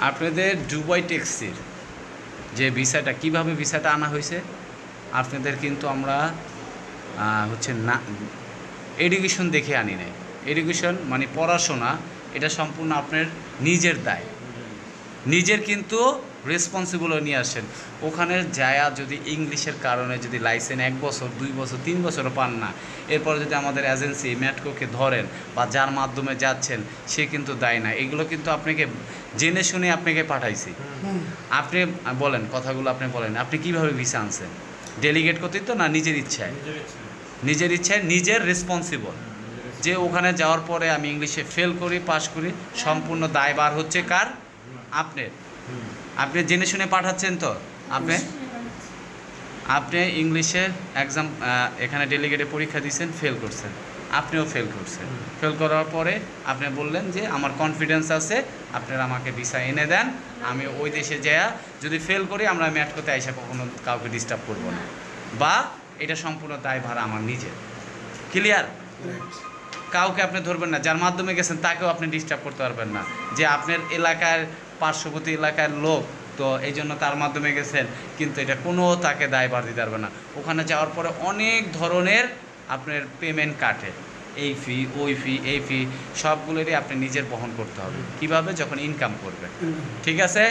আপনাদের দুবাই ট্যাক্সির যে ভিসাটা কিভাবে ভিসাটা আনা হয়েছে আপনাদের কিন্তু আমরা হচ্ছে না এডুকেশন দেখে আনি নাই। এডুকেশন মানে পড়াশোনা, এটা সম্পূর্ণ আপনার নিজের দায়, নিজের কিন্তু রেসপন্সিবল নিয়ে আসেন। ওখানে যায়া যদি ইংলিশের কারণে যদি লাইসেন্স 1 বছর 2 বছর 3 বছরও পান না, এরপরে যদি আমাদের এজেন্সি ম্যাটকোকে ধরেন বা যার মাধ্যমে যাচ্ছেন সে কিন্তু দায় না। এগুলো কিন্তু আপনাকে জেনে শুনে আপনাকে পাঠাইছি। আপনি বলেন কথাগুলো, আপনি বলেন আপনি কিভাবে ভিসা আনছেন? ডেলিগেট করতে তো না, নিজের ইচ্ছায়? নিজের ইচ্ছায়, নিজের রেসপন্সিবল যে ওখানে যাওয়ার পরে আমি ইংলিশে ফেল করি পাশ করি, সম্পূর্ণ দায়ভার হচ্ছে কার? আপনার। আপনি জেনে শুনে পাঠাচ্ছেন তো। আপনি ইংলিশের এক্সাম এখানে ডেলিগেটে পরীক্ষা দিয়েছেন, ফেল করছেন, আপনিও ফেল করছেন। ফেল করার পরে আপনি বললেন যে আমার কনফিডেন্স আছে, আপনারা আমাকে ভিসা এনে দেন, আমি ওই দেশে যাইয়া যদি ফেল করি আমরা ম্যাট করতে আইসা কখনো কাউকে ডিস্টার্ব করবো না, বা এটা সম্পূর্ণ দায়ভার আমার নিজের। ক্লিয়ার? কাউকে আপনি ধরবেন না, যার মাধ্যমে গেছেন তাকেও আপনি ডিস্টার্ব করতে পারবেন না যে আপনার এলাকার পার্শ্ববর্তী এলাকার লোক তো এই জন্য তার মাধ্যমে গেছেন, কিন্তু এটা কোনো তাকে দায়ভার দিতে পারবে না। ওখানে যাওয়ার পরে অনেক ধরনের আপনার পেমেন্ট কাটে, এই ফি ওই ফি এই ফি সবগুলোরই আপনি নিজের বহন করতে হবে। কিভাবে? যখন ইনকাম করবেন। ঠিক আছে?